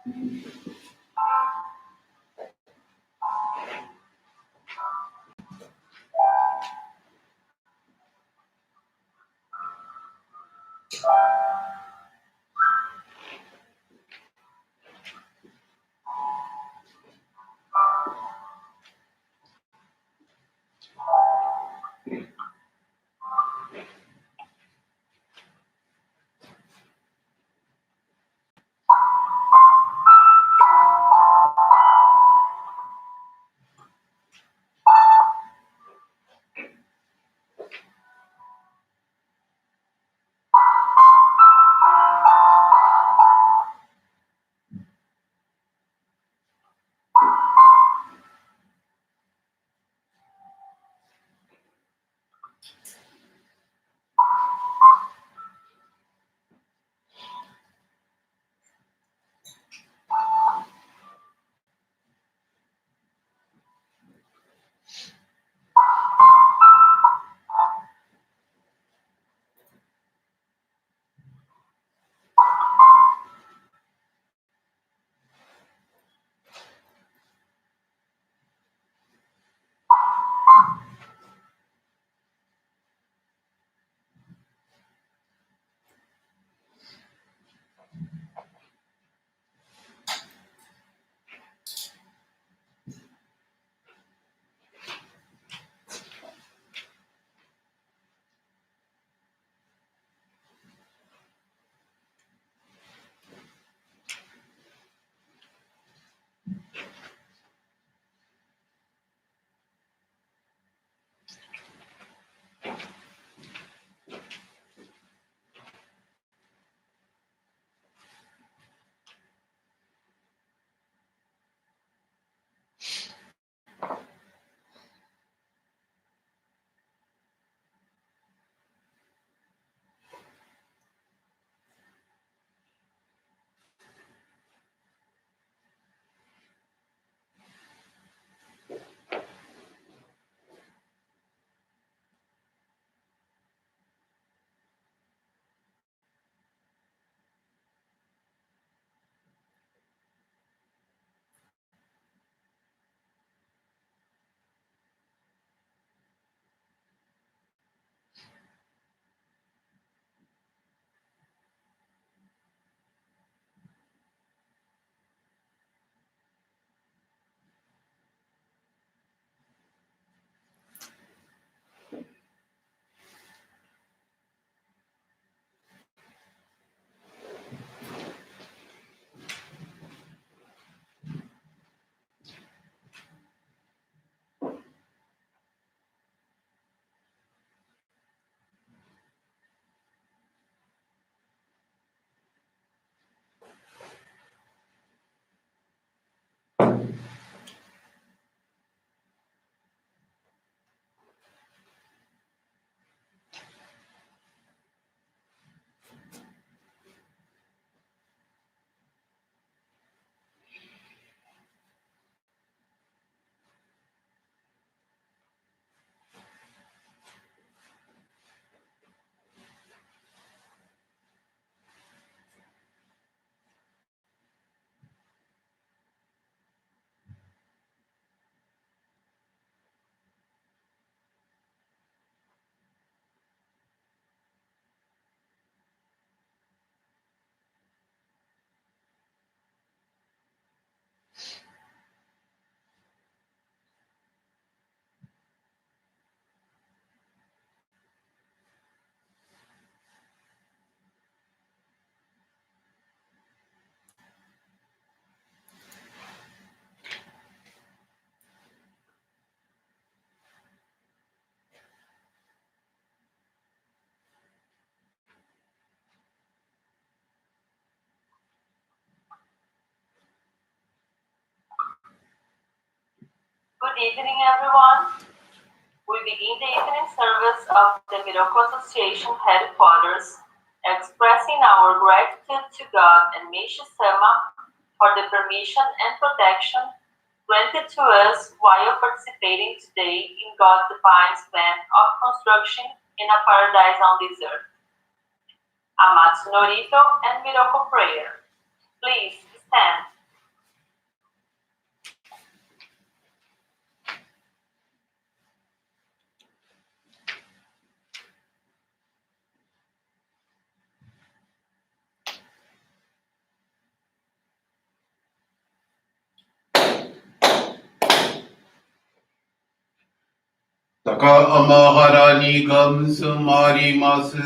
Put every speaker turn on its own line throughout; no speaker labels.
Good evening, everyone. We begin the evening service of the Miracle Association headquarters, expressing our gratitude to God and Meishu-sama for the permission and protection granted to us while participating today in God's divine plan of construction in a paradise on this earth. Amatsu Norito and Miracle Prayer. Please stand.
高天原にがむすまります。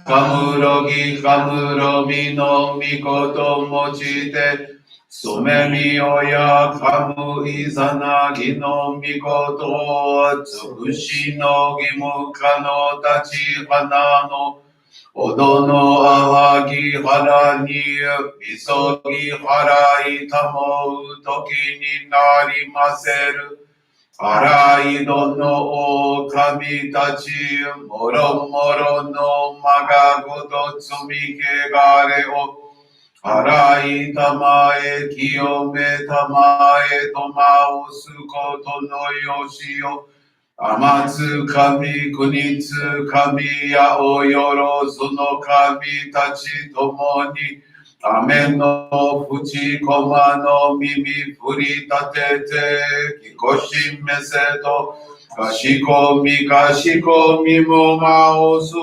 かむろぎかむろみのみこともちて、そめみおやかむいざなぎのみこと、つぶしのぎむかのたちはなの、おどのあわぎはらに、みそぎはらいたもうときになりませる。あらいどの狼たち、もろもろのまがごと積みけがれを、あらいたまえ、清めたまえ、とまおすことのよしよ。あまつ神、国つ神やおよろずの神たちともに、雨の淵駒の耳振り立てて、きこしめせと、かしこみかしこみもまおす。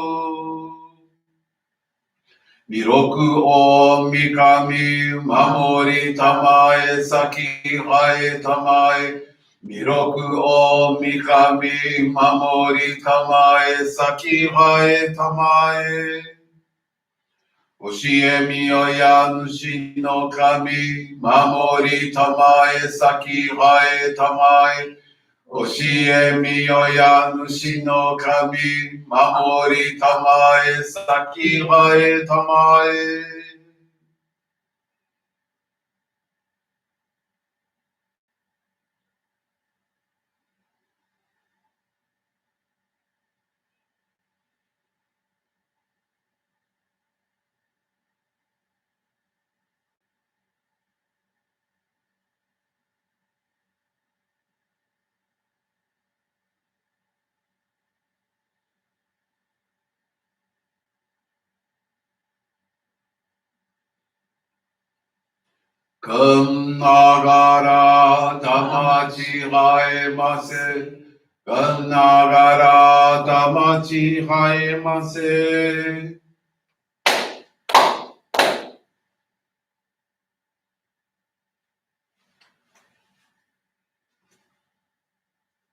弥勒おみかみ、守りたまえ、先はえたまえ。弥勒おみかみ、守りたまえ、先はえたまえ。教えみよや主の神、守りたまえ、先はえたまえ。教えみよや主の神、守りたまえ、先はえたまえ。くんながらたまちはえませ。くんながらたまちはえませ。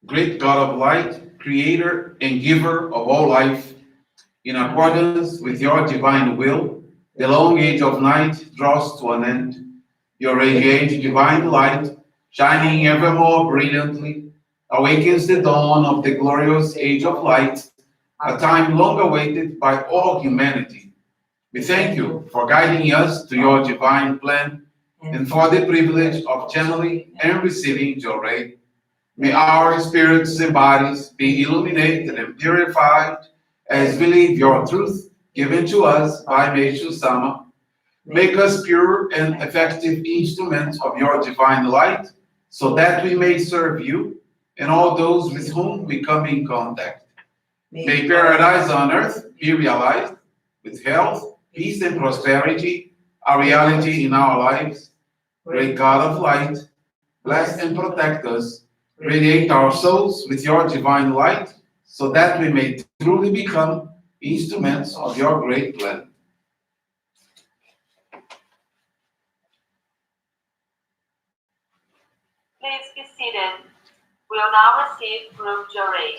Great God of light, creator and giver of all life, in accordance with your divine will, the long age of night draws to an end. Your radiant divine light, shining ever more brilliantly, awakens the dawn of the glorious age of light, a time long awaited by all humanity. We thank you for guiding us to your divine plan and for the privilege of channeling and receiving your ray. May our spirits and bodies be illuminated and purified as we live your truth given to us by Meishu-sama. Make us pure and effective instruments of your divine light so that we may serve you and all those with whom we come in contact. May paradise on earth be realized with health, peace, and prosperity, a reality in our lives. Great God of light, bless and protect us. Radiate our souls with your divine light so that we may truly become instruments of your great plan.
Please be seated. We will now receive group Jorei.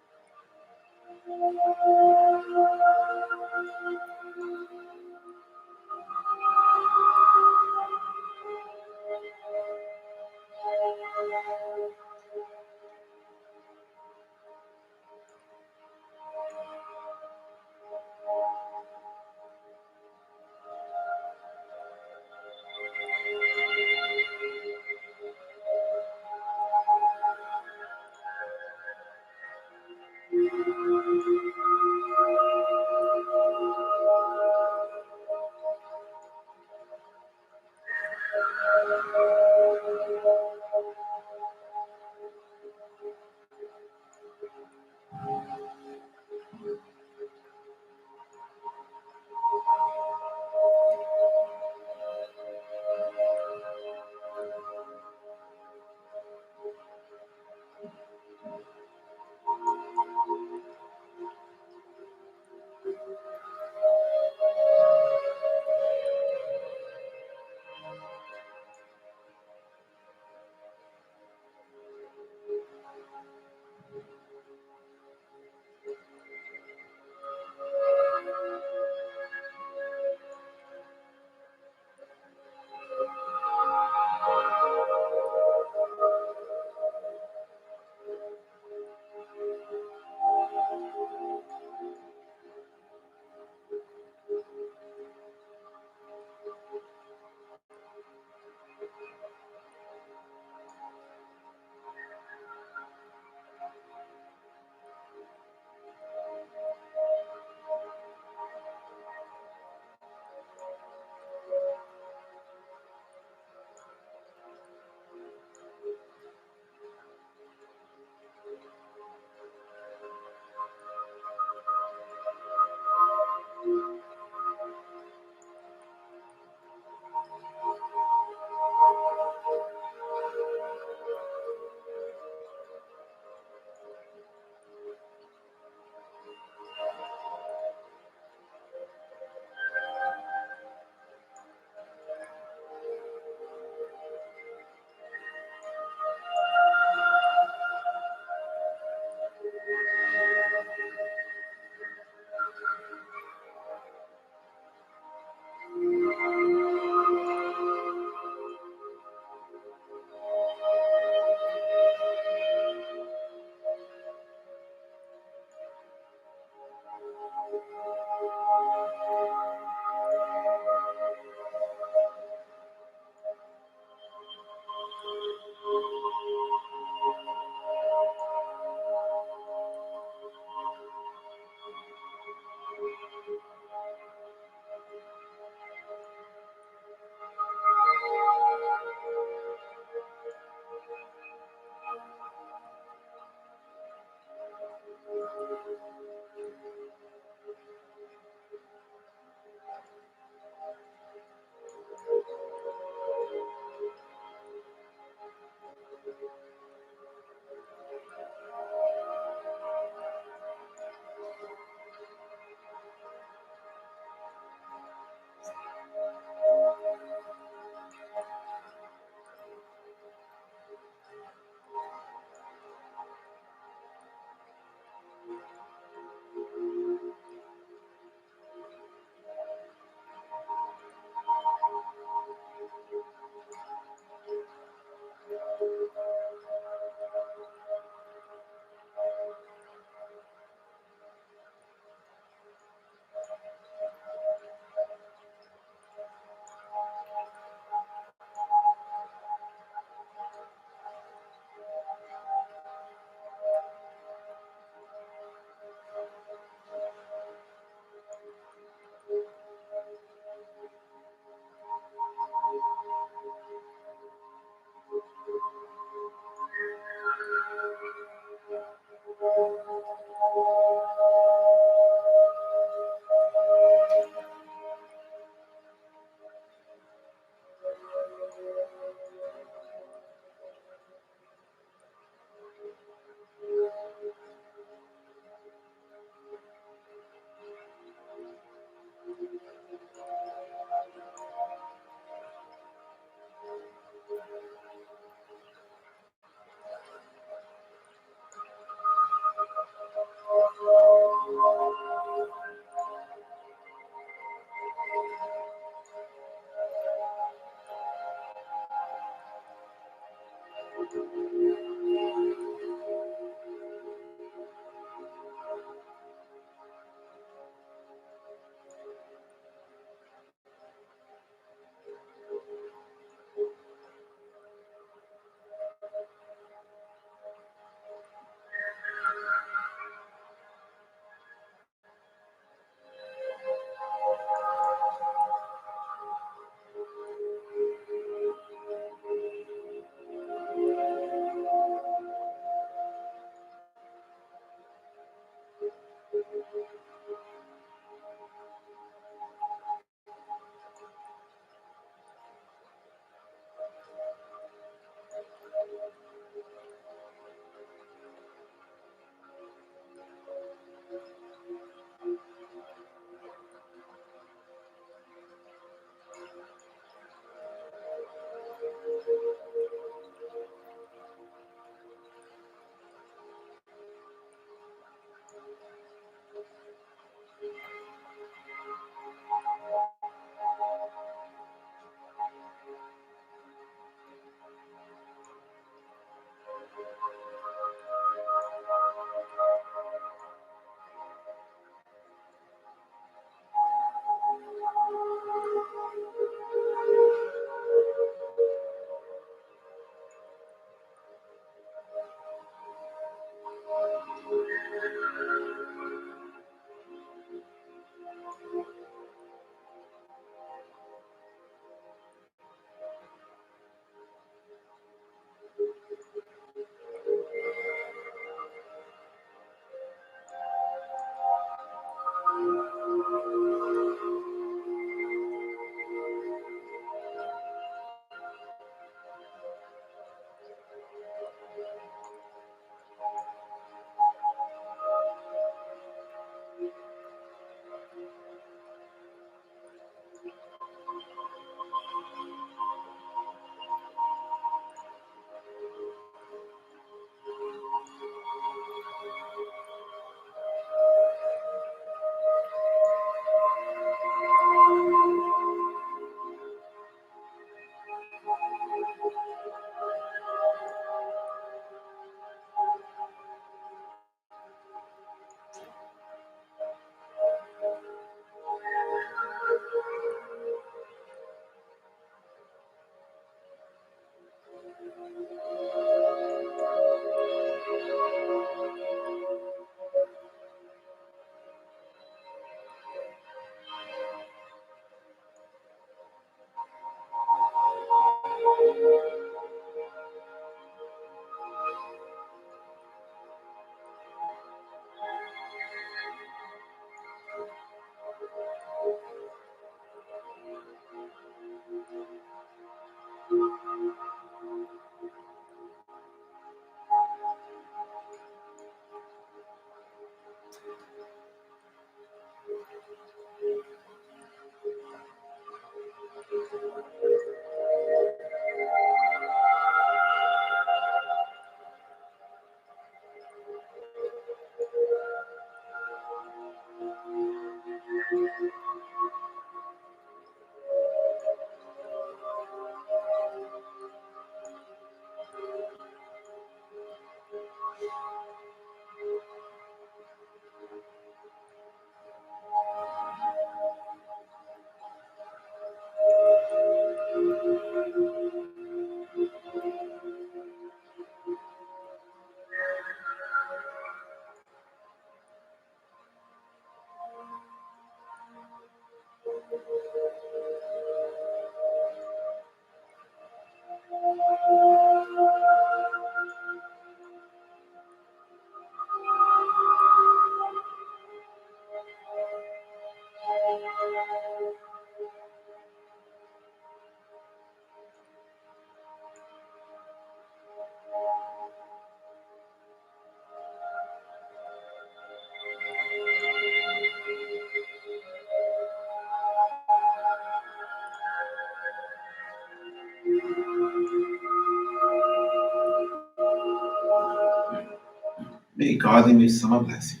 May God and Meishu-sama bless you.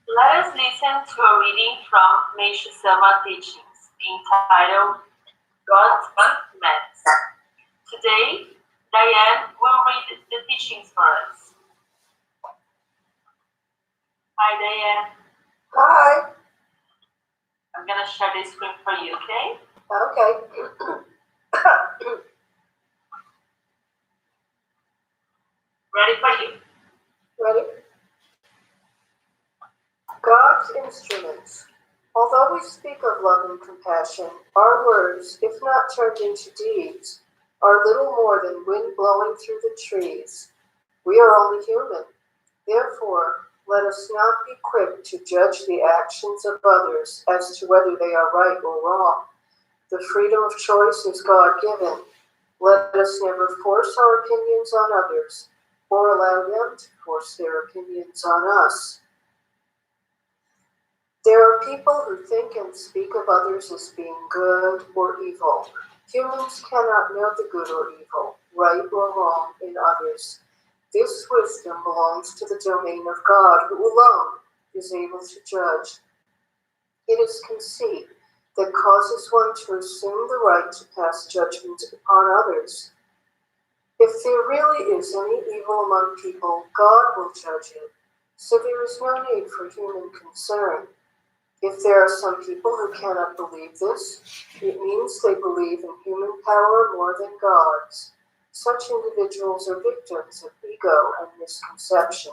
Let us listen to a reading from Meishu-sama teachings entitled God's Commands. Today, Diane will read the teachings for us. Hi, Diane.
Hi.
I'm going to share the screen for you, okay?
Okay.
Ready for you?
Ready? God's instruments. Although we speak of love and compassion, our words, if not turned into deeds, are little more than wind blowing through the trees. We are only human. Therefore, let us not be quick to judge the actions of others as to whether they are right or wrong. The freedom of choice is God-given. Let us never force our opinions on others, or allow them to force their opinions on us. There are people who think and speak of others as being good or evil. Humans cannot know the good or evil, right or wrong in others. This wisdom belongs to the domain of God, who alone is able to judge. It is conceit that causes one to assume the right to pass judgment upon others. If there really is any evil among people, God will judge it, so there is no need for human concern. If there are some people who cannot believe this, it means they believe in human power more than God's. Such individuals are victims of ego and misconception.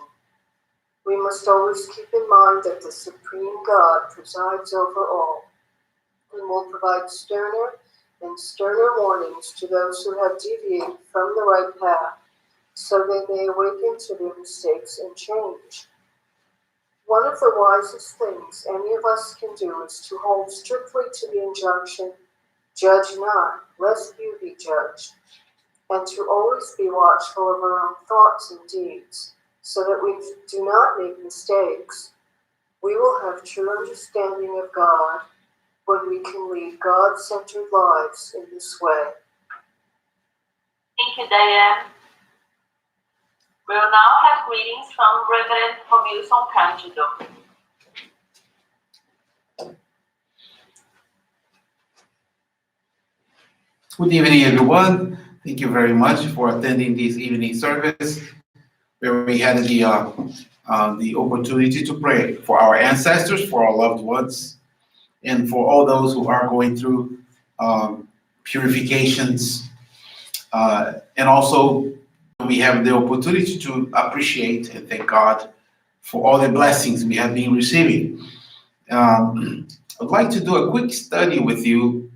We must always keep in mind that the Supreme God presides over all and will provide sterner and sterner warnings to those who have deviated from the right path, so they may awaken to their mistakes and change. One of the wisest things any of us can do is to hold strictly to the injunction, judge not, lest you be judged, and to always be watchful of our own thoughts and deeds, so that we do not make mistakes. We will have true understanding of God when we can lead God-centered lives in this way.
Thank you, Diane. We'll now have greetings from Reverend Romilson Cândido.
Good evening, everyone. Thank you very much for attending this evening service, where we had the opportunity to pray for our ancestors, for our loved ones, and for all those who are going through purifications. And also, we have the opportunity to appreciate and thank God for all the blessings we have been receiving. I'd like to do a quick study with you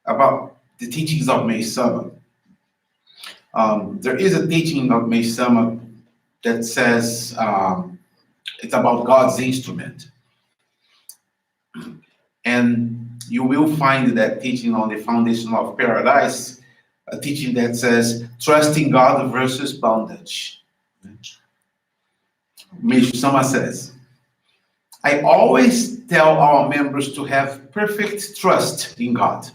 about the teachings of Meishu-sama. There is a teaching of Meishu-sama that says it's about God's instrument. And you will find that teaching on the Foundation of Paradise, a teaching that says trusting God versus bondage. Meishu-sama says, I always tell our members to have perfect trust in God.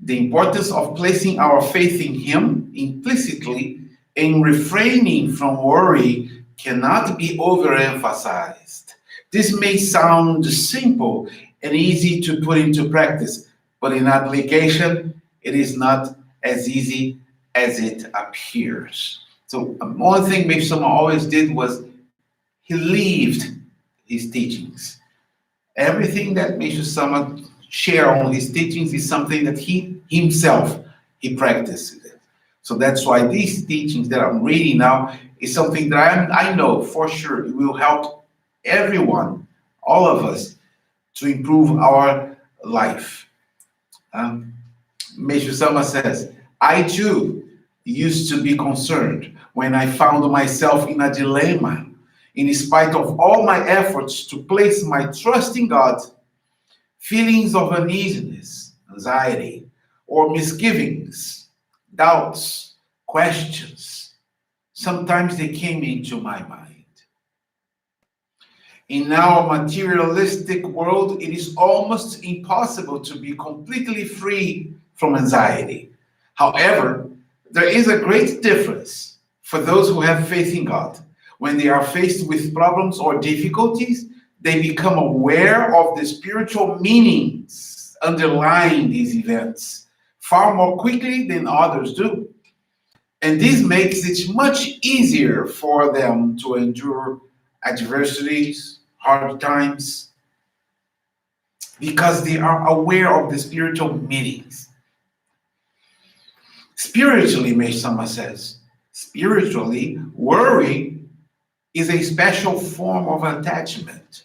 The importance of placing our faith in Him implicitly and refraining from worry cannot be overemphasized. This may sound simple and easy to put into practice, but in application, it is not as easy as it appears. So one thing Meishu-sama always did was he lived his teachings. Everything that Meishu-sama shared on his teachings is something that he himself practiced. So that's why these teachings that I'm reading now is something that I know for sure it will help everyone, all of us, to improve our life. Meishu-sama says, I too used to be concerned when I found myself in a dilemma. In spite of all my efforts to place my trust in God, feelings of uneasiness, anxiety, or misgivings, doubts, questions, sometimes they came into my mind. In our materialistic world, it is almost impossible to be completely free from anxiety. However, there is a great difference for those who have faith in God. When they are faced with problems or difficulties, they become aware of the spiritual meanings underlying these events far more quickly than others do. And this makes it much easier for them to endure adversities, hard times, because they are aware of the spiritual meanings. Spiritually, Meishu-sama says, spiritually, worry is a special form of attachment.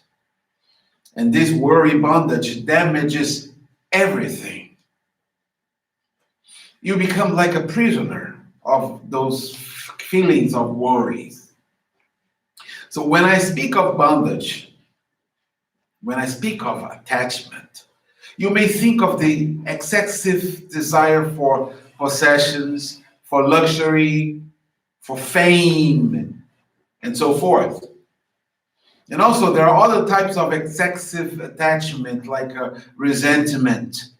And this worry bondage damages everything. You become like a prisoner of those feelings of worries. So when I speak of bondage, when I speak of attachment, you may think of the excessive desire for possessions, for luxury, for fame, and so forth. And also, there are other types of excessive attachment, like resentment,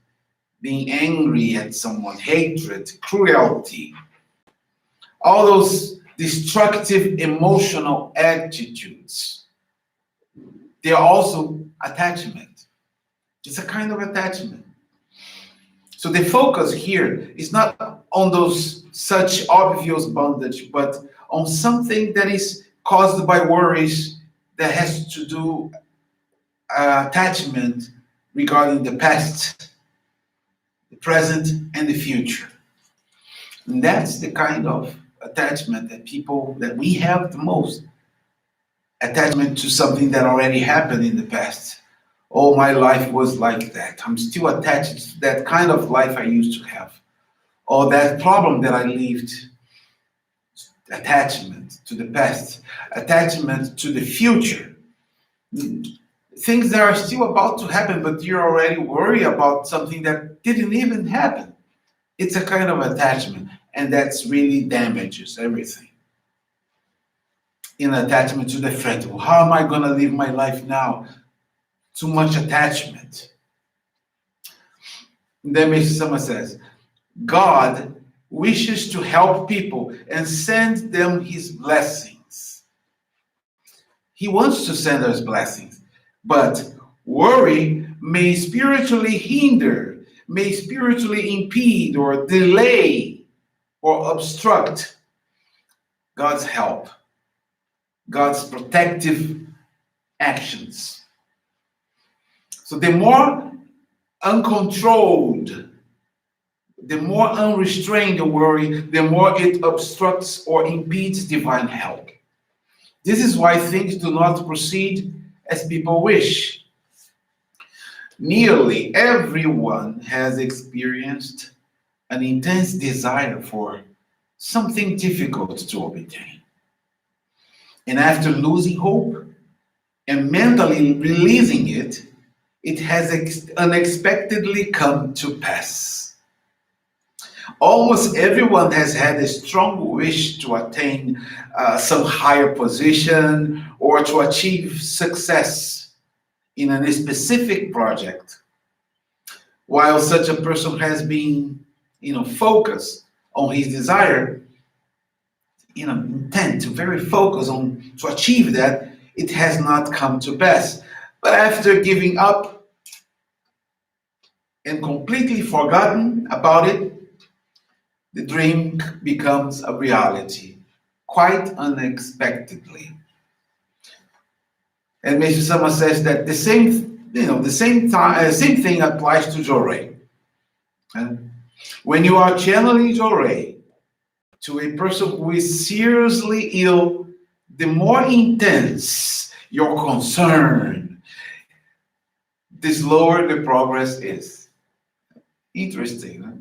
being angry at someone, hatred, cruelty, all those destructive emotional attitudes. They are also attachment. It's a kind of attachment. So the focus here is not on those such obvious bondage, but on something that is caused by worries that has to do attachment regarding the past, the present, and the future. And that's the kind of attachment that we have the most. Attachment to something that already happened in the past. Oh, my life was like that. I'm still attached to that kind of life I used to have. Or that problem that I lived. Attachment to the past. Attachment to the future. Things that are still about to happen, but you're already worried about something that didn't even happen. It's a kind of attachment, and that's really damages everything. In attachment to the friend. Well, how am I going to live my life now? Too much attachment. And then Meishu-sama says, God wishes to help people and send them his blessings. He wants to send us blessings, but worry may spiritually hinder, may spiritually impede or delay or obstruct God's help, God's protective actions. So the more uncontrolled, the more unrestrained the worry, the more it obstructs or impedes divine help. This is why things do not proceed as people wish. Nearly everyone has experienced an intense desire for something difficult to obtain. And after losing hope and mentally releasing it, it has unexpectedly come to pass. Almost everyone has had a strong wish to attain some higher position or to achieve success in a specific project. While such a person has been, focused on his desire, intent to very focus on to achieve that, it has not come to pass. But after giving up and completely forgotten about it, the dream becomes a reality, quite unexpectedly. And Meishu-sama says that the same thing applies to Jorei. And when you are channeling Jorei to a person who is seriously ill, the more intense your concern, the slower the progress is. Interesting, huh?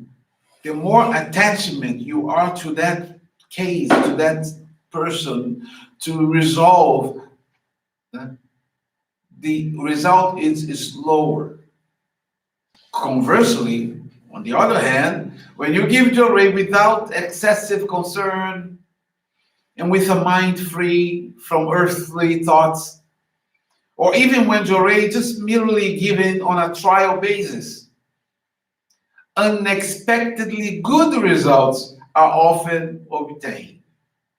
The more attachment you are to that case, to that person, to resolve, the result is lower. Conversely, on the other hand, when you give Jorei without excessive concern and with a mind free from earthly thoughts, or even when Jore is just merely given on a trial basis. Unexpectedly good results are often obtained.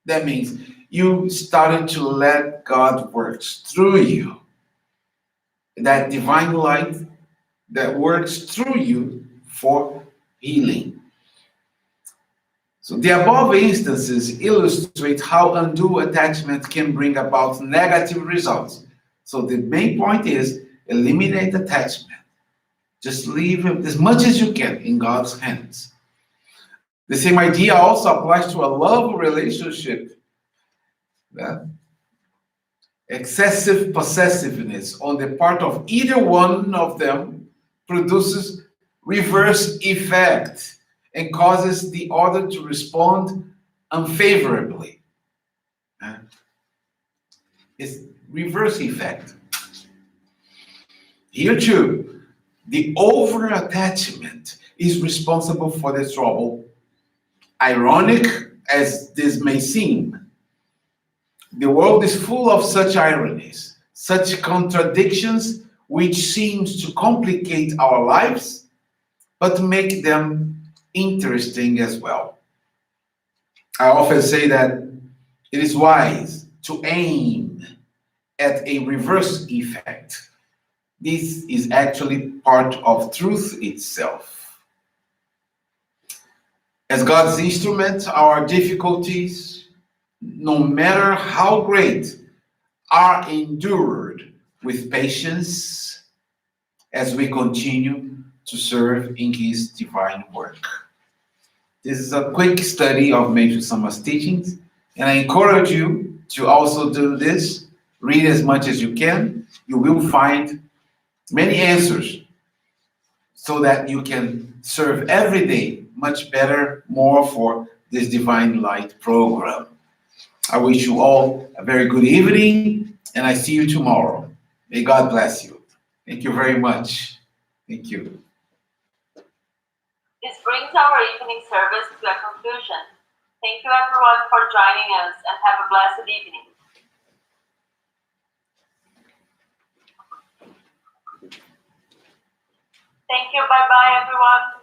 That means you started to let God work through you. That divine light that works through you for healing. So the above instances illustrate how undue attachment can bring about negative results. So the main point is eliminate attachment. Just leave him as much as you can in God's hands. The same idea also applies to a love relationship. Yeah? Excessive possessiveness on the part of either one of them produces reverse effect and causes the other to respond unfavorably. It's reverse effect. Here too, the over-attachment is responsible for the trouble. Ironic as this may seem, the world is full of such ironies, such contradictions which seems to complicate our lives, but make them interesting as well. I often say that it is wise to aim at a reverse effect. This is actually part of truth itself. As God's instrument, our difficulties, no matter how great, are endured with patience as we continue to serve in His divine work. This is a quick study of Meishu-sama's teachings, and I encourage you to also do this. Read as much as you can. You will find many answers so that you can serve every day much better, more for this Divine Light program. I wish you all a very good evening, and I see you tomorrow. May God bless you. Thank you very much. Thank you.
This brings our evening service to a conclusion. Thank you everyone for joining us and have a blessed evening. Thank you. Bye-bye, everyone.